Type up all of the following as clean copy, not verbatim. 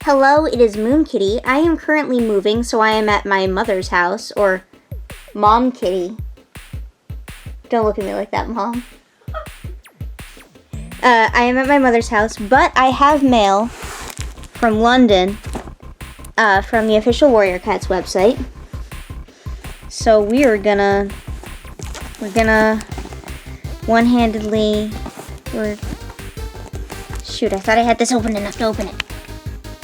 Hello, it is Moon Kitty. I am currently moving, so I am at my mother's house, or Mom Kitty. Don't look at me like that, Mom. I am at my mother's house, but I have mail from London, from the official Warrior Cats website. So we're gonna one-handedly, shoot, I thought I had this open enough to open it.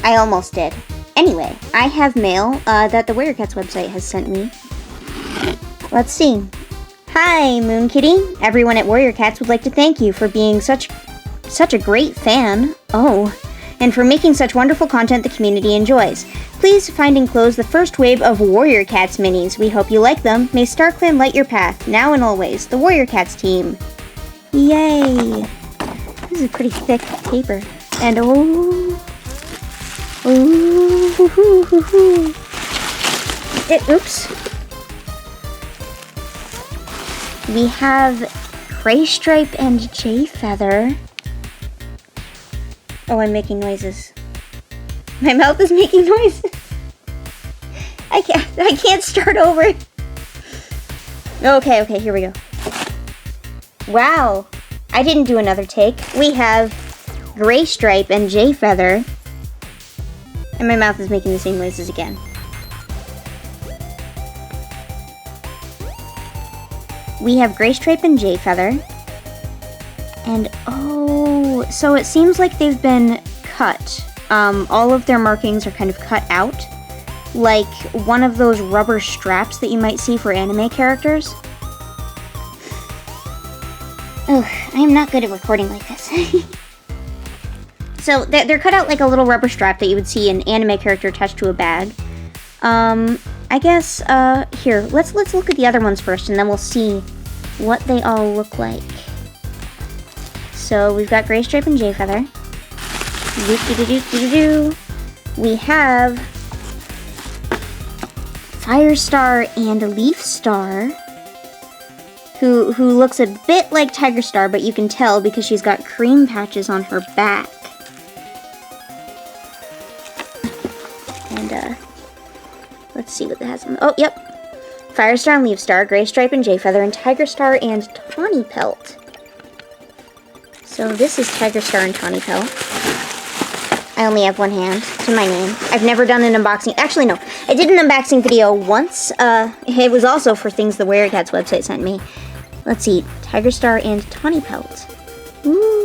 I almost did. Anyway, I have mail that the Warrior Cats website has sent me. Let's see. Hi, Moon Kitty. Everyone at Warrior Cats would like to thank you for being such a great fan. Oh, and for making such wonderful content the community enjoys. Please find enclosed the first wave of Warrior Cats minis. We hope you like them. May StarClan light your path, now and always. The Warrior Cats team. Yay! This is a pretty thick paper. And oops. We have Graystripe and Jay feather. Oh, I'm making noises. My mouth is making noises. I can't start over. Okay, here we go. Wow, I didn't do another take. We have Graystripe and Jay feather. And my mouth is making the same noises again. We have Graystripe and Jay feather. And oh, so it seems like they've been cut. All of their markings are kind of cut out. Like one of those rubber straps that you might see for anime characters. Ugh, I am not good at recording like this. So they're cut out like a little rubber strap that you would see an anime character attached to a bag. I guess, here, let's look at the other ones first, and then we'll see what they all look like. So we've got Graystripe and Jay feather. We have Firestar and Leafstar, who looks a bit like Tigerstar, but you can tell because she's got cream patches on her back. And let's see what that has on. Oh, yep. Firestar and Leafstar, Graystripe and Jay feather, and Tigerstar and Tawny pelt. So this is Tigerstar and Tawny pelt. I only have one hand to my name. I've never done an unboxing. Actually, no. I did an unboxing video once. It was also for things the Warrior Cats website sent me. Let's see. Tigerstar and Tawny pelt. Ooh.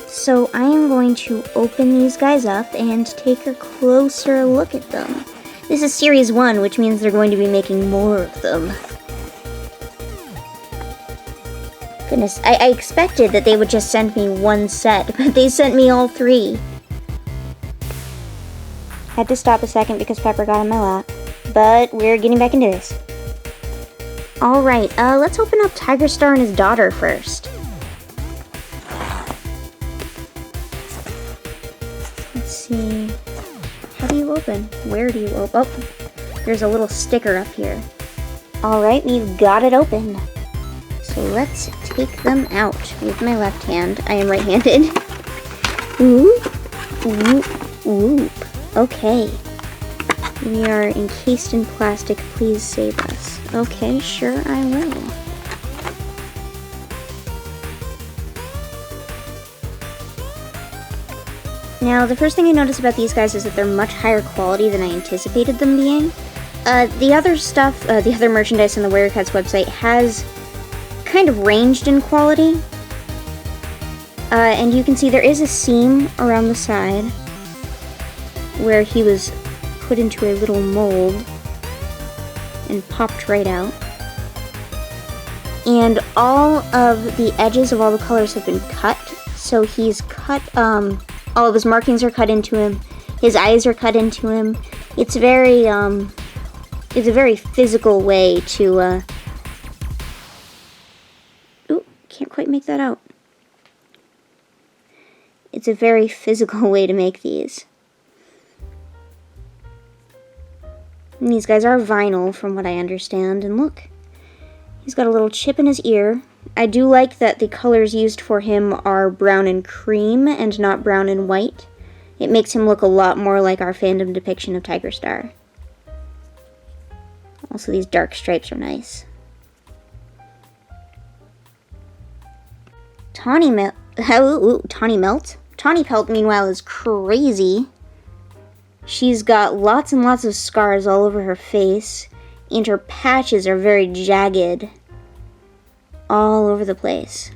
So I am going to open these guys up and take a closer look at them. This is Series 1, which means they're going to be making more of them. Goodness, I expected that they would just send me one set, but they sent me all three. Had to stop a second because Pepper got on my lap, but we're getting back into this. Alright, let's open up Tigerstar and his daughter first. Let's see. How do you open? Where do you open? Oh, there's a little sticker up here. Alright, we've got it open. So let's take them out with my left hand. I am right-handed. Ooh, ooh, ooh. Okay. We are encased in plastic. Please save us. Okay, sure I will. Now, the first thing I notice about these guys is that they're much higher quality than I anticipated them being. The other stuff, the other merchandise on the Warrior Cats website has kind of ranged in quality. And you can see there is a seam around the side where he was put into a little mold and popped right out. And all of the edges of all the colors have been cut. So he's cut, all of his markings are cut into him. His eyes are cut into him. It's very, it's a very physical way to, ooh, can't quite make that out. It's a very physical way to make these. And these guys are vinyl, from what I understand. And look, he's got a little chip in his ear. I do like that the colors used for him are brown and cream and not brown and white. It makes him look a lot more like our fandom depiction of Tigerstar. Also, these dark stripes are nice. Tawny Melt. Tawny Pelt, meanwhile, is crazy. She's got lots and lots of scars all over her face, and her patches are very jagged all over the place.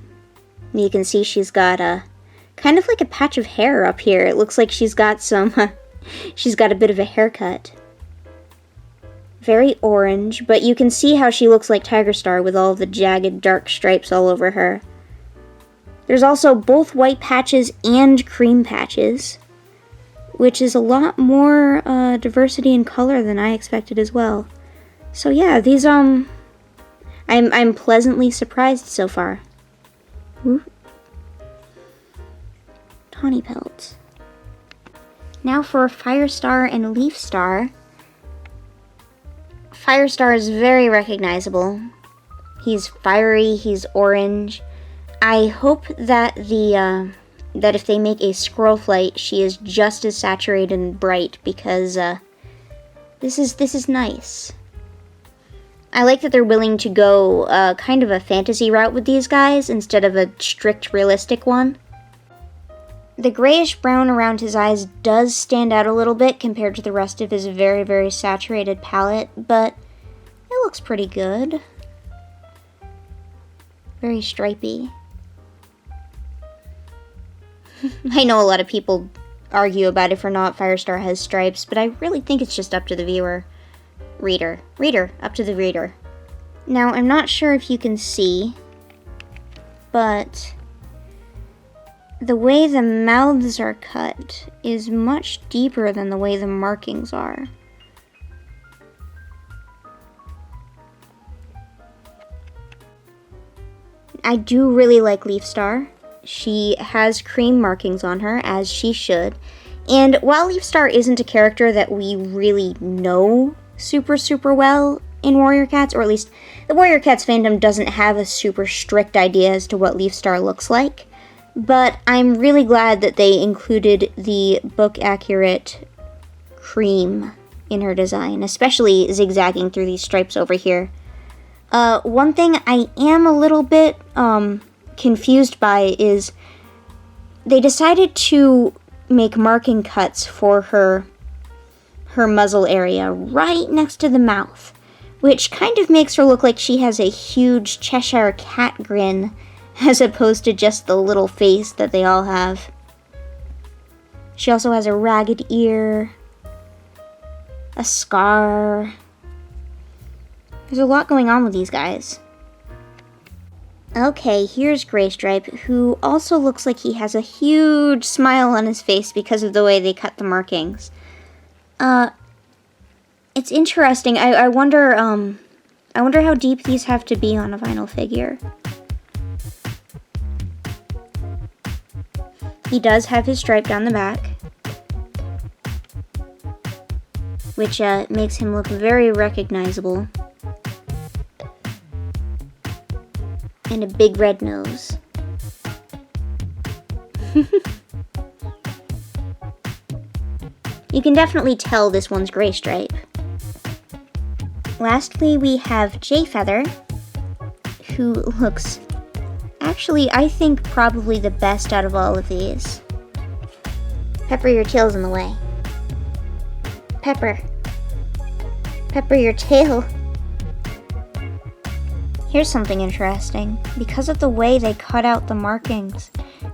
You can see she's got a kind of like a patch of hair up here. It looks like she's got some she's got a bit of a haircut. Very orange, but you can see how she looks like Tigerstar with all the jagged dark stripes all over her. There's also both white patches and cream patches, which is a lot more diversity in color than I expected as well. So yeah, these I'm pleasantly surprised so far. Ooh. Tawny Pelt. Now for Firestar and Leafstar. Firestar is very recognizable. He's fiery, he's orange. I hope that that if they make a Squirrel Flight, she is just as saturated and bright, because this is nice. I like that they're willing to go kind of a fantasy route with these guys instead of a strict realistic one. The grayish-brown around his eyes does stand out a little bit compared to the rest of his very, very saturated palette, but it looks pretty good. Very stripy. I know a lot of people argue about if or not Firestar has stripes, but I really think it's just up to the viewer. Reader, up to the reader. Now, I'm not sure if you can see, but the way the mouths are cut is much deeper than the way the markings are. I do really like Leafstar. She has cream markings on her, as she should. And while Leafstar isn't a character that we really know super well in Warrior Cats, or at least the Warrior Cats fandom doesn't have a super strict idea as to what Leafstar looks like, but I'm really glad that they included the book-accurate cream in her design, especially zigzagging through these stripes over here. One thing I am a little bit confused by is they decided to make marking cuts for her muzzle area right next to the mouth, which kind of makes her look like she has a huge Cheshire cat grin as opposed to just the little face that they all have. She also has a ragged ear, a scar. There's a lot going on with these guys. Okay, here's Graystripe, who also looks like he has a huge smile on his face because of the way they cut the markings. It's interesting. I wonder how deep these have to be on a vinyl figure. He does have his stripe down the back, which makes him look very recognizable. And a big red nose. You can definitely tell this one's Graystripe. Lastly, we have Jay Feather, who looks, actually, I think probably the best out of all of these. Pepper, your tail's in the way. Pepper, your tail. Here's something interesting. Because of the way they cut out the markings,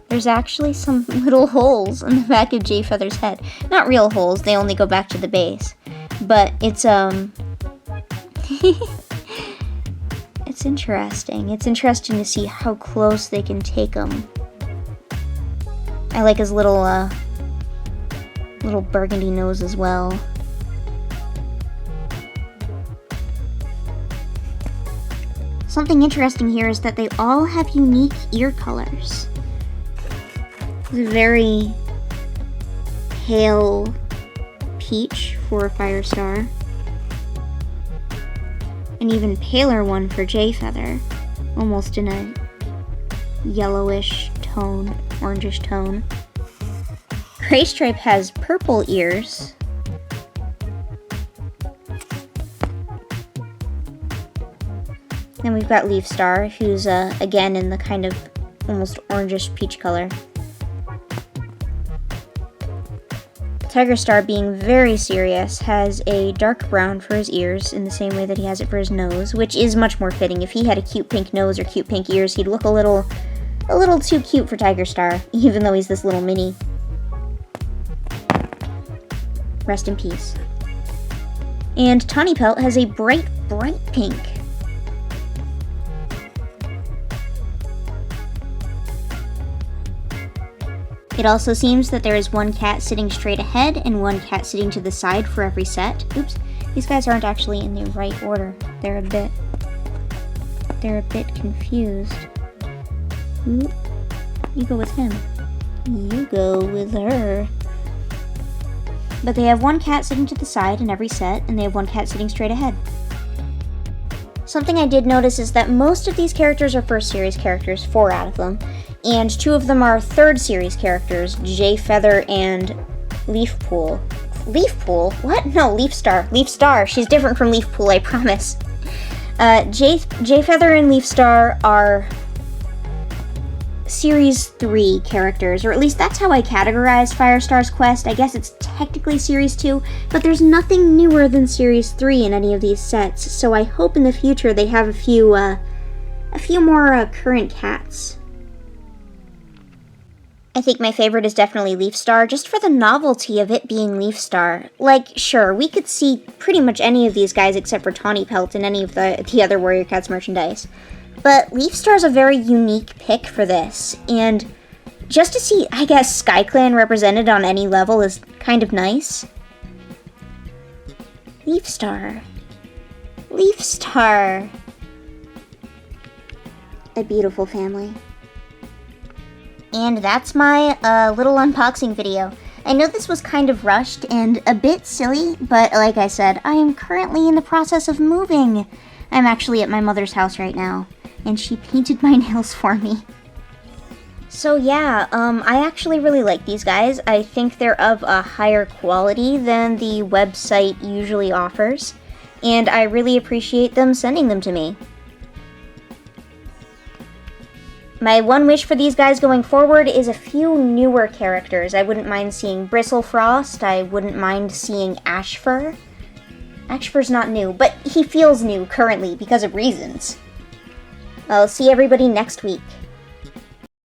there's actually some little holes in the back of Jay Feather's head. Not real holes, they only go back to the base. But it's, it's interesting. It's interesting to see how close they can take him. I like his little burgundy nose as well. Something interesting here is that they all have unique ear colors. It's a very pale peach for Firestar. An even paler one for Jay Feather. Almost in a yellowish tone, orangish tone. Graystripe has purple ears. Then we've got Leafstar, who's, again, in the kind of almost orangish peach color. Tigerstar, being very serious, has a dark brown for his ears in the same way that he has it for his nose, which is much more fitting. If he had a cute pink nose or cute pink ears, he'd look a little too cute for Tigerstar, even though he's this little mini. Rest in peace. And Tawny Pelt has a bright, bright pink. It also seems that there is one cat sitting straight ahead and one cat sitting to the side for every set. Oops, these guys aren't actually in the right order. They're a bit confused. Ooh, you go with him. You go with her. But they have one cat sitting to the side in every set, and they have one cat sitting straight ahead. Something I did notice is that most of these characters are first series characters, 4 out of them. And 2 of them are third series characters, Jay Feather and Leafpool. Leafpool? What? No, Leafstar. Leafstar. She's different from Leafpool, I promise. Jay Feather and Leafstar are Series 3 characters, or at least that's how I categorize Firestar's quest. I guess it's technically Series 2, but there's nothing newer than Series 3 in any of these sets, so I hope in the future they have a few more current cats. I think my favorite is definitely Leafstar, just for the novelty of it being Leafstar. Like, sure, we could see pretty much any of these guys except for Tawny Pelt in any of the other Warrior Cats merchandise. But Leafstar's a very unique pick for this, and just to see, I guess, SkyClan represented on any level is kind of nice. Leafstar. Leafstar. A beautiful family. And that's my little unboxing video. I know this was kind of rushed and a bit silly, but like I said, I am currently in the process of moving. I'm actually at my mother's house right now, and she painted my nails for me. So yeah, I actually really like these guys. I think they're of a higher quality than the website usually offers, and I really appreciate them sending them to me. My one wish for these guys going forward is a few newer characters. I wouldn't mind seeing Bristlefrost. I wouldn't mind seeing Ashfur. Ashfur's not new, but he feels new currently because of reasons. I'll see everybody next week.